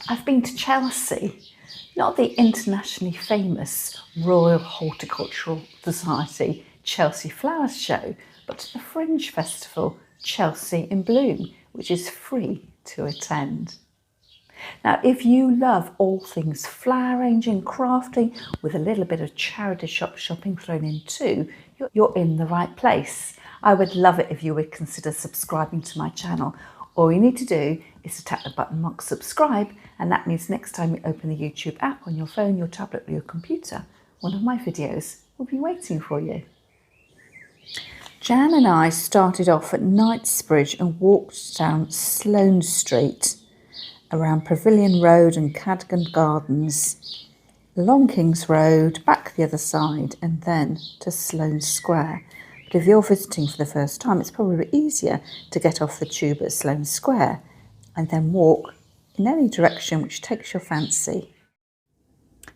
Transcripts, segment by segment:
I've been to Chelsea, not the internationally famous Royal Horticultural Society Chelsea Flowers Show, but to the Fringe Festival Chelsea in Bloom, which is free to attend. Now, if you love all things flower arranging, crafting, with a little bit of charity shop shopping thrown in too, you're in the right place. I would love it if you would consider subscribing to my channel. All you need to do is to tap the button marked subscribe, and that means next time you open the YouTube app on your phone, your tablet or your computer, one of my videos will be waiting for you. Jan and I started off at Knightsbridge and walked down Sloane Street, around Pavilion Road and Cadogan Gardens, along King's Road, back the other side, and then to Sloane Square. But if you're visiting for the first time, it's probably easier to get off the tube at Sloane Square and then walk in any direction which takes your fancy.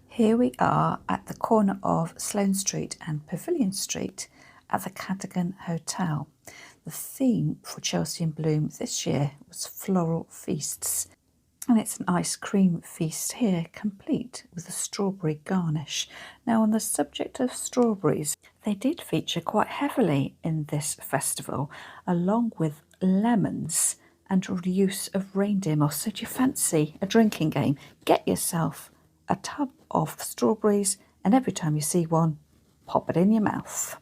Here we are at the corner of Sloane Street and Pavilion Street at the Cadogan Hotel. The theme for Chelsea in Bloom this year was floral feasts. And it's an ice cream feast here, complete with a strawberry garnish. Now, on the subject of strawberries, they did feature quite heavily in this festival, along with lemons and use of reindeer moss. So do you fancy a drinking game? Get yourself a tub of strawberries, and every time you see one, pop it in your mouth.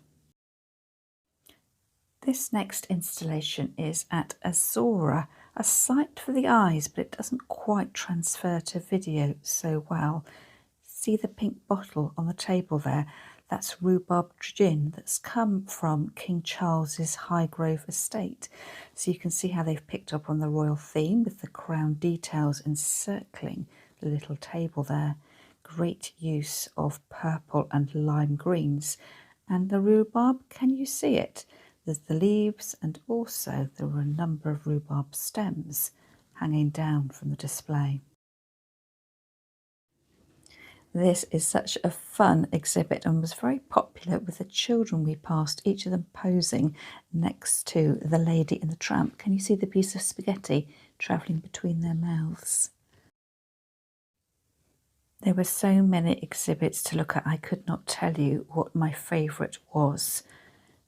This next installation is at Azora, a sight for the eyes, but it doesn't quite transfer to video so well. See the pink bottle on the table there? That's rhubarb gin that's come from King Charles's Highgrove estate. So you can see how they've picked up on the royal theme with the crown details encircling the little table there. Great use of purple and lime greens. And the rhubarb, can you see it? There's the leaves, and also there were a number of rhubarb stems hanging down from the display. This is such a fun exhibit and was very popular with the children we passed, each of them posing next to the lady in the tramp. Can you see the piece of spaghetti travelling between their mouths? There were so many exhibits to look at, I could not tell you what my favourite was.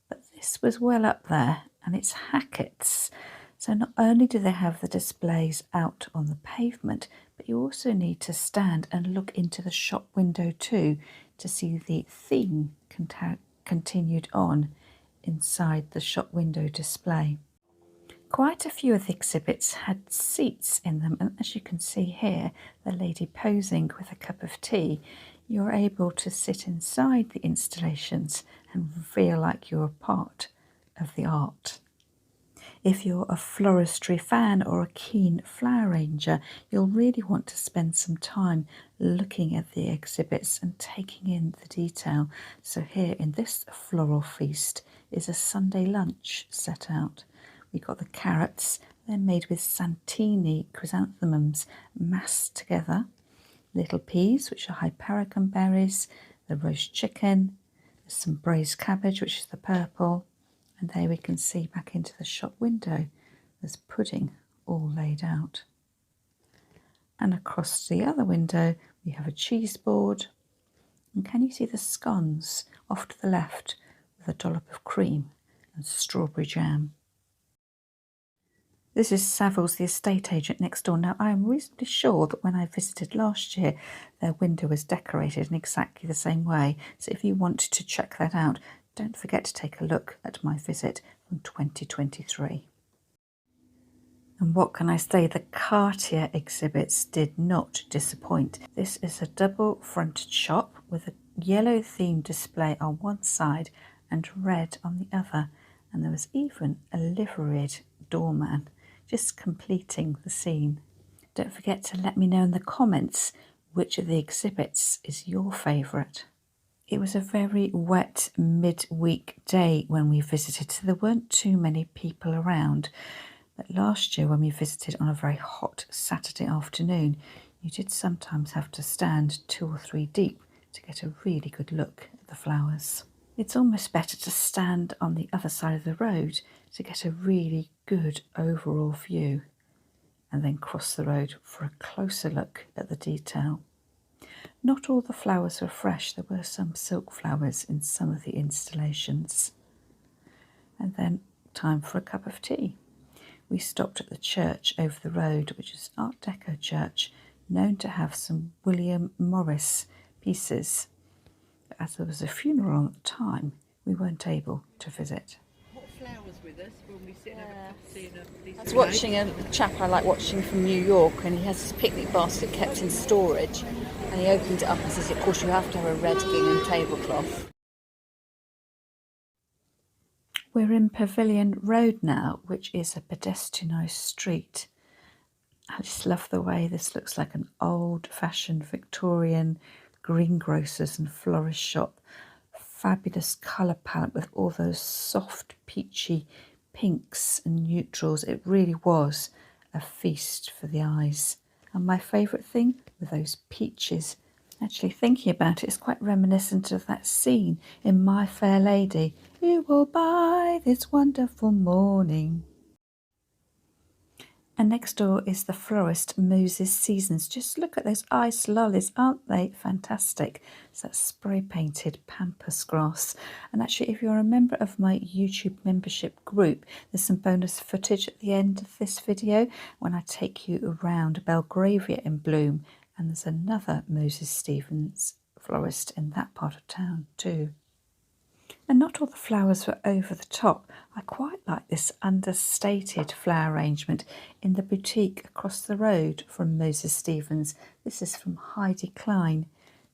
But this was well up there, and it's Hackett's. So not only do they have the displays out on the pavement, but you also need to stand and look into the shop window too to see the theme continued on inside the shop window display. Quite a few of the exhibits had seats in them, and as you can see here, the lady posing with a cup of tea, you're able to sit inside the installations and feel like you're a part of the art. If you're a floristry fan or a keen flower arranger, you'll really want to spend some time looking at the exhibits and taking in the detail. So here in this floral feast is a Sunday lunch set out. We've got the carrots, they're made with Santini chrysanthemums massed together. Little peas, which are hypericum berries, the roast chicken, there's some braised cabbage, which is the purple, and there we can see back into the shop window, there's pudding all laid out. And across the other window, we have a cheese board, and can you see the scones off to the left with a dollop of cream and strawberry jam? This is Savills, the estate agent next door. Now, I am reasonably sure that when I visited last year, their window was decorated in exactly the same way. So if you want to check that out, don't forget to take a look at my visit from 2023. And what can I say? The Cartier exhibits did not disappoint. This is a double-fronted shop with a yellow themed display on one side and red on the other. And there was even a liveried doorman, just completing the scene. Don't forget to let me know in the comments which of the exhibits is your favourite. It was a very wet midweek day when we visited, so there weren't too many people around. But last year when we visited on a very hot Saturday afternoon, you did sometimes have to stand 2 or 3 deep to get a really good look at the flowers. It's almost better to stand on the other side of the road to get a really good overall view. and then cross the road for a closer look at the detail. Not all the flowers were fresh, there were some silk flowers in some of the installations. And then time for a cup of tea. We stopped at the church over the road, which is an Art Deco church, known to have some William Morris pieces. But as there was a funeral on at the time, we weren't able to visit. Hot flowers with us when we sit and have a cup of tea and a piece I was watching a chap I like watching from New York, and he has his picnic basket kept in storage, and he opened it up and says, of course you have to have a red gingham tablecloth. We're in Pavilion Road now, which is a pedestrianised street. I just love the way this looks like an old-fashioned Victorian greengrocer's and florist shop. Fabulous colour palette with all those soft, peachy pinks and neutrals. It really was a feast for the eyes. And my favourite thing were those peaches. Actually, thinking about it, it's quite reminiscent of that scene in My Fair Lady. You will buy this wonderful morning. And next door is the Florist Moses Seasons. Just look at those ice lollies, aren't they fantastic? It's that spray painted pampas grass. And actually, if you're a member of my YouTube membership group, there's some bonus footage at the end of this video when I take you around Belgravia in bloom. And there's another Moses Stevens florist in that part of town too. And not all the flowers were over the top. I quite like this understated flower arrangement in the boutique across the road from Moses Stevens. This is from Heidi Klein.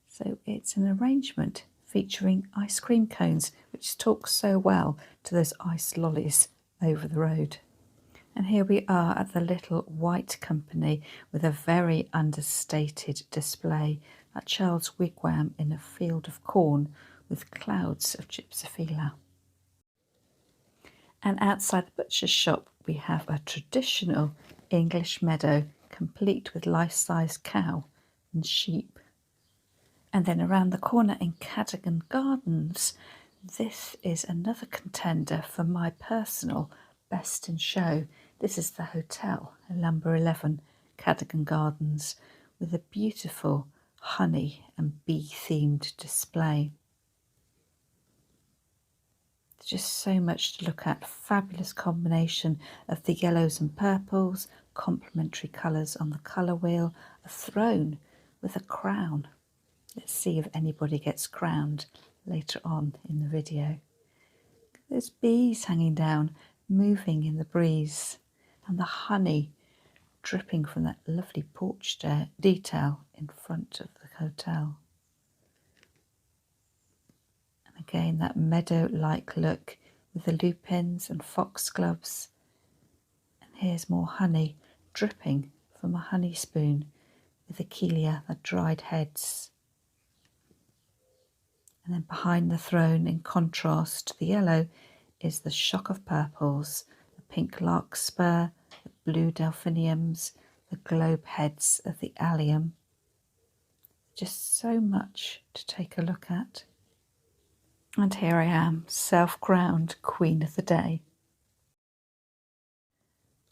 So it's an arrangement featuring ice cream cones, which talks so well to those ice lollies over the road. And here we are at the Little White Company with a very understated display, a child's wigwam in a field of corn with clouds of gypsophila. And outside the butcher's shop we have a traditional English meadow complete with life-size cow and sheep. And then around the corner in Cadogan Gardens, this is another contender for my personal best in show. This is the hotel, number 11, Cadogan Gardens, with a beautiful honey and bee themed display. There's just so much to look at. Fabulous combination of the yellows and purples, complementary colours on the colour wheel, a throne with a crown. Let's see if anybody gets crowned later on in the video. There's bees hanging down, moving in the breeze, and the honey dripping from that lovely porch detail in front of the hotel. And again, that meadow-like look with the lupins and foxgloves. And here's more honey dripping from a honey spoon with the Kelia, the dried heads. And then behind the throne, in contrast to the yellow, is the shock of purples, the pink larkspur, the blue delphiniums, the globe heads of the allium. Just so much to take a look at. And here I am, self-crowned Queen of the Day.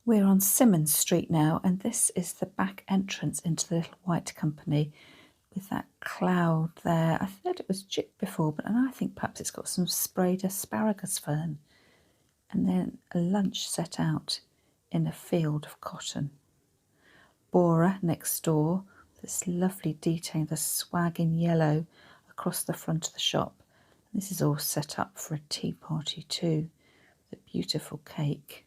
We're on Symonds Street now, and this is the back entrance into the Little White Company with that cloud there. I thought it was gyp before, but I think perhaps it's got some sprayed asparagus fern. And then a lunch set out in a field of cotton. Bora next door, this lovely detailing, the swag in yellow across the front of the shop. This is all set up for a tea party too, with a beautiful cake.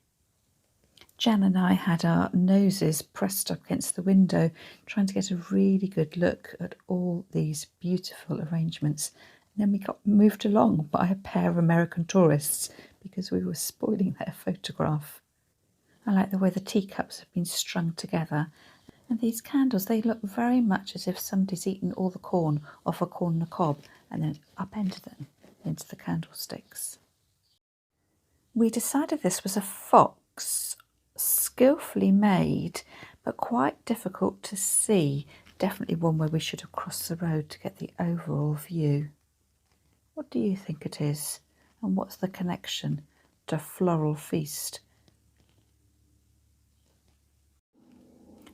Jan and I had our noses pressed up against the window, trying to get a really good look at all these beautiful arrangements. And then we got moved along by a pair of American tourists because we were spoiling their photograph. I like the way the teacups have been strung together. And these candles, they look very much as if somebody's eaten all the corn off a corn on the cob and then upended them into the candlesticks. We decided this was a fox, skillfully made, but quite difficult to see. Definitely one where we should have crossed the road to get the overall view. What do you think it is? And what's the connection to Floral Feast?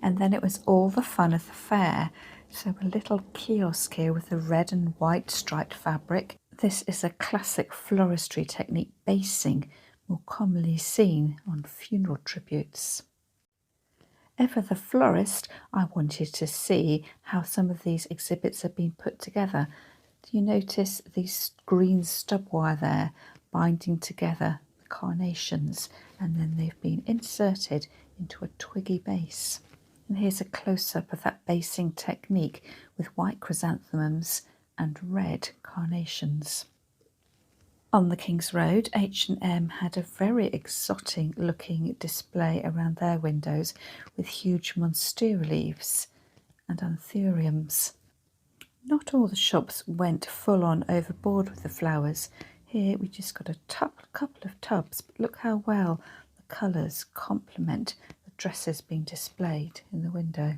And then it was all the fun of the fair. So a little kiosk here with the red and white striped fabric. This is a classic floristry technique, basing, more commonly seen on funeral tributes. Ever the florist, I wanted to see how some of these exhibits have been put together. Do you notice these green stub wire there binding together the carnations, and then they've been inserted into a twiggy base? And here's a close-up of that basing technique with white chrysanthemums and red carnations. On the King's Road, H&M had a very exotic looking display around their windows with huge monstera leaves and anthuriums. Not all the shops went full on overboard with the flowers. Here we just got a couple of tubs, but look how well the colours complement the dresses being displayed in the window.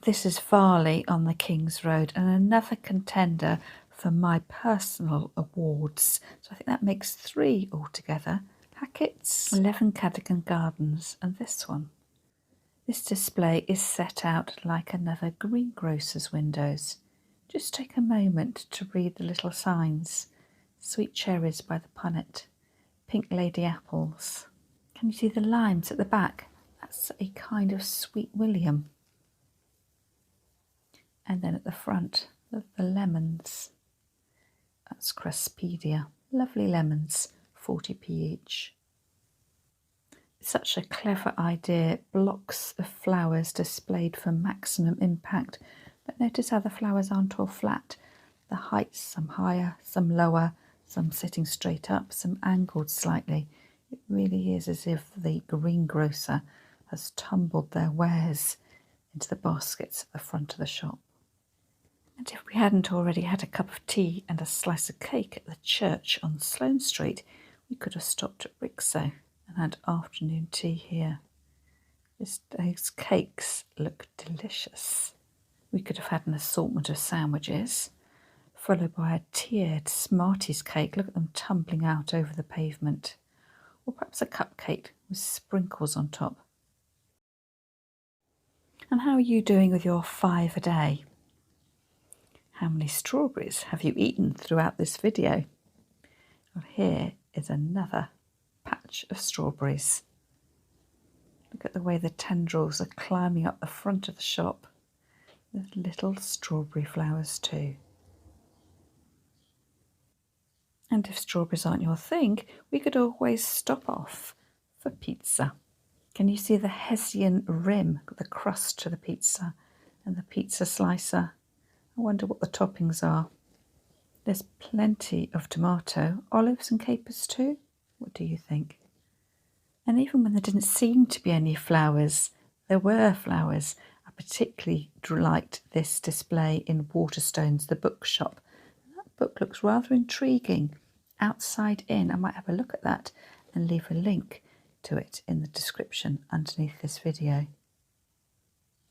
This is Varley on the King's Road, and another contender for my personal awards. So I think that makes 3 altogether. Hackett's, 11 Cadogan Gardens, and this one. This display is set out like another greengrocer's windows. Just take a moment to read the little signs. Sweet cherries by the punnet, pink lady apples. Can you see the limes at the back? That's a kind of sweet William. And then at the front, the lemons. That's Craspedia. Lovely lemons, 40p each. Such a clever idea, blocks of flowers displayed for maximum impact. But notice how the flowers aren't all flat. The heights, some higher, some lower, some sitting straight up, some angled slightly. It really is as if the greengrocer has tumbled their wares into the baskets at the front of the shop. And if we hadn't already had a cup of tea and a slice of cake at the church on Sloane Street, we could have stopped at Brixo and had afternoon tea here. Those cakes look delicious. We could have had an assortment of sandwiches, followed by a tiered Smarties cake. Look at them tumbling out over the pavement. Or perhaps a cupcake with sprinkles on top. And how are you doing with your 5 a day? How many strawberries have you eaten throughout this video? Well, here is another patch of strawberries. Look at the way the tendrils are climbing up the front of the shop. There's little strawberry flowers too. And if strawberries aren't your thing, we could always stop off for pizza. Can you see the Hessian rim, the crust to the pizza, and the pizza slicer? I wonder what the toppings are. There's plenty of tomato, olives and capers too. What do you think? And even when there didn't seem to be any flowers, there were flowers. I particularly liked this display in Waterstones, the bookshop. That book looks rather intriguing. Outside in, I might have a look at that and leave a link to it in the description underneath this video.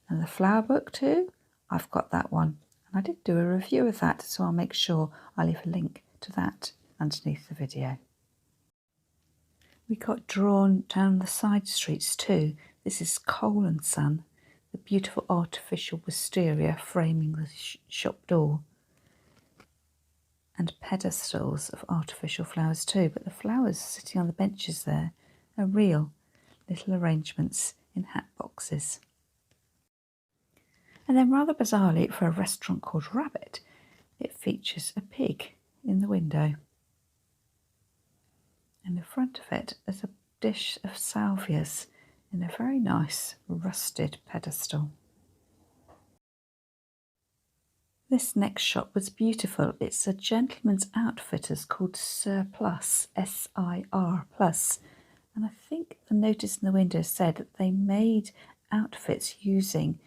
And the flower book too, I've got that one. And I did do a review of that, so I'll make sure I leave a link to that underneath the video. We got drawn down the side streets too. This is Cole & Son, the beautiful artificial wisteria framing the shop door. And pedestals of artificial flowers too, but the flowers sitting on the benches there are real little arrangements in hat boxes. And then rather bizarrely, for a restaurant called Rabbit, it features a pig in the window. And in front of it is a dish of salvias in a very nice rusted pedestal. This next shop was beautiful. It's a gentleman's outfitters called Surplus, S-I-R plus. And I think the notice in the window said that they made outfits using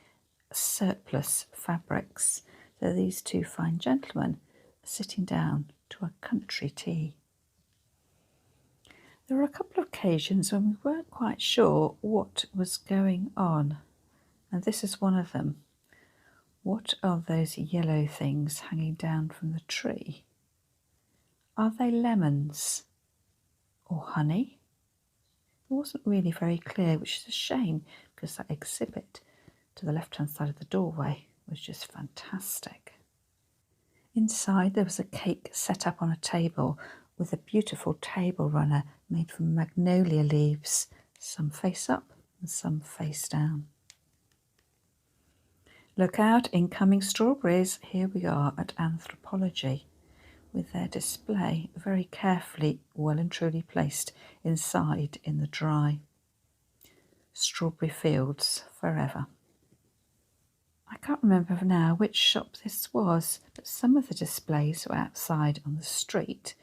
surplus fabrics. So these 2 fine gentlemen are sitting down to a country tea. There were a couple of occasions when we weren't quite sure what was going on, and this is one of them. What are those yellow things hanging down from the tree? Are they lemons or honey? wasn't really very clear, which is a shame because that exhibit to the left-hand side of the doorway was just fantastic. Inside there was a cake set up on a table with a beautiful table runner made from magnolia leaves, some face up and some face down. Look out, incoming strawberries. Here we are at Anthropology with their display very carefully, well and truly placed inside in the dry. Strawberry fields forever. I can't remember now which shop this was, but some of the displays were outside on the street,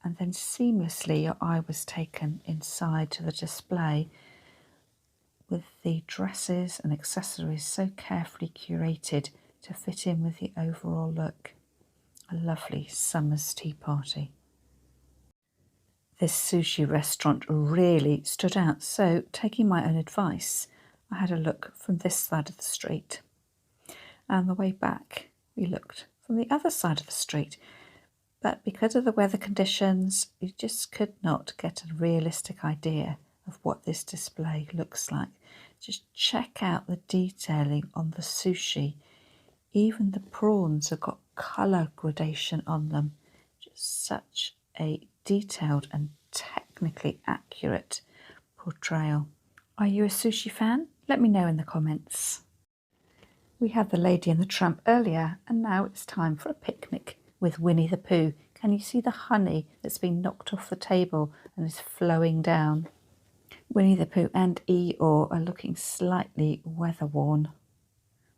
and then seamlessly your eye was taken inside to the display with the dresses and accessories so carefully curated to fit in with the overall look. A lovely summer's tea party. This sushi restaurant really stood out, so taking my own advice, I had a look from this side of the street. And the way back, we looked from the other side of the street. But because of the weather conditions, you just could not get a realistic idea of what this display looks like. Just check out the detailing on the sushi. Even the prawns have got colour gradation on them. Just such a detailed and technically accurate portrayal. Are you a sushi fan? Let me know in the comments. We had the Lady and the Tramp earlier, and now it's time for a picnic with Winnie the Pooh. Can you see the honey that's been knocked off the table and is flowing down? Winnie the Pooh and Eeyore are looking slightly weather-worn.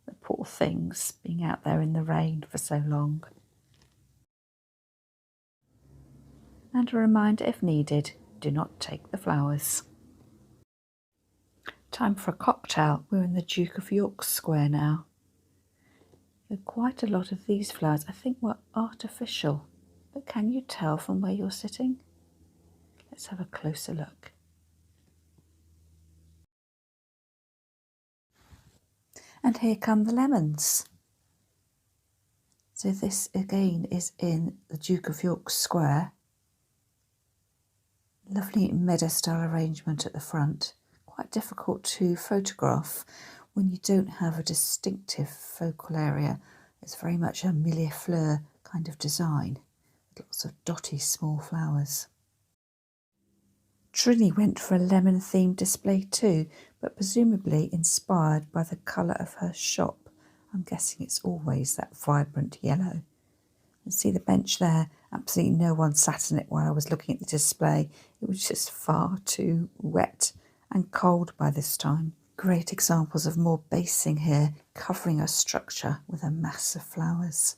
The poor things being out there in the rain for so long. And a reminder, if needed, do not take the flowers. Time for a cocktail. We're in the Duke of York Square now. There are quite a lot of these flowers. I think were artificial, but can you tell from where you're sitting? Let's have a closer look. And here come the lemons. So this again is in the Duke of York Square. Lovely meadow style arrangement at the front. Quite difficult to photograph when you don't have a distinctive focal area. It's very much a millefleur kind of design, with lots of dotty small flowers. Trini went for a lemon themed display too, but presumably inspired by the colour of her shop. I'm guessing it's always that vibrant yellow. And see the bench there, absolutely no one sat in it while I was looking at the display. It was just far too wet and cold by this time. Great examples of more basing here, covering a structure with a mass of flowers.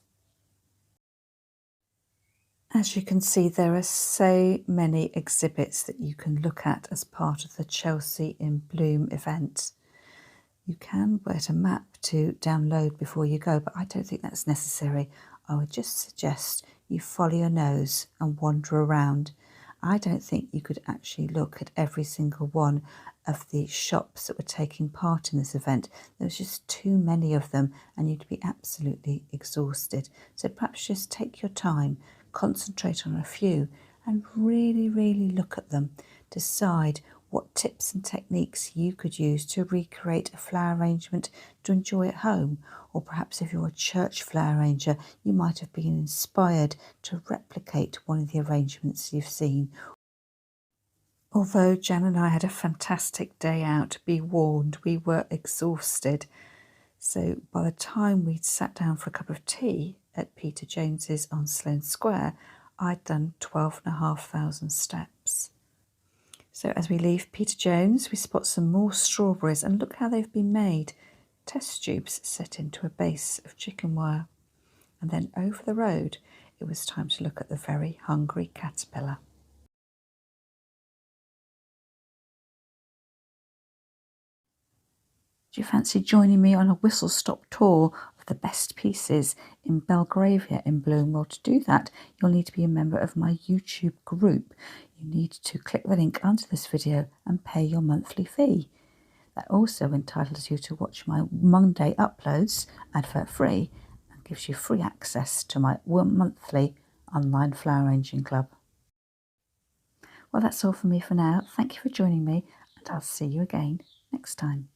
As you can see, there are so many exhibits that you can look at as part of the Chelsea in Bloom event. You can get a map to download before you go, but I don't think that's necessary. I would just suggest you follow your nose and wander around. I don't think you could actually look at every single one of the shops that were taking part in this event. There was just too many of them and you'd be absolutely exhausted. So perhaps just take your time, concentrate on a few and really look at them. Decide what tips and techniques you could use to recreate a flower arrangement to enjoy at home. Or perhaps if you're a church flower arranger, you might have been inspired to replicate one of the arrangements you've seen. Although Jan and I had a fantastic day out, be warned, we were exhausted. So by the time we'd sat down for a cup of tea at Peter James's on Sloane Square, I'd done 12,500 steps. So as we leave Peter Jones, we spot some more strawberries and look how they've been made. Test tubes set into a base of chicken wire. And then over the road, it was time to look at the very hungry caterpillar. Do you fancy joining me on a whistle-stop tour of the best pieces in Belgravia in Bloom? Well, to do that, you'll need to be a member of my YouTube group. You need to click the link under this video and pay your monthly fee. That also entitles you to watch my Monday uploads advert-free and gives you free access to my monthly online flower arranging club. Well, that's all from me for now. Thank you for joining me, and I'll see you again next time.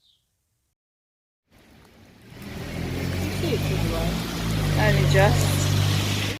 Only just.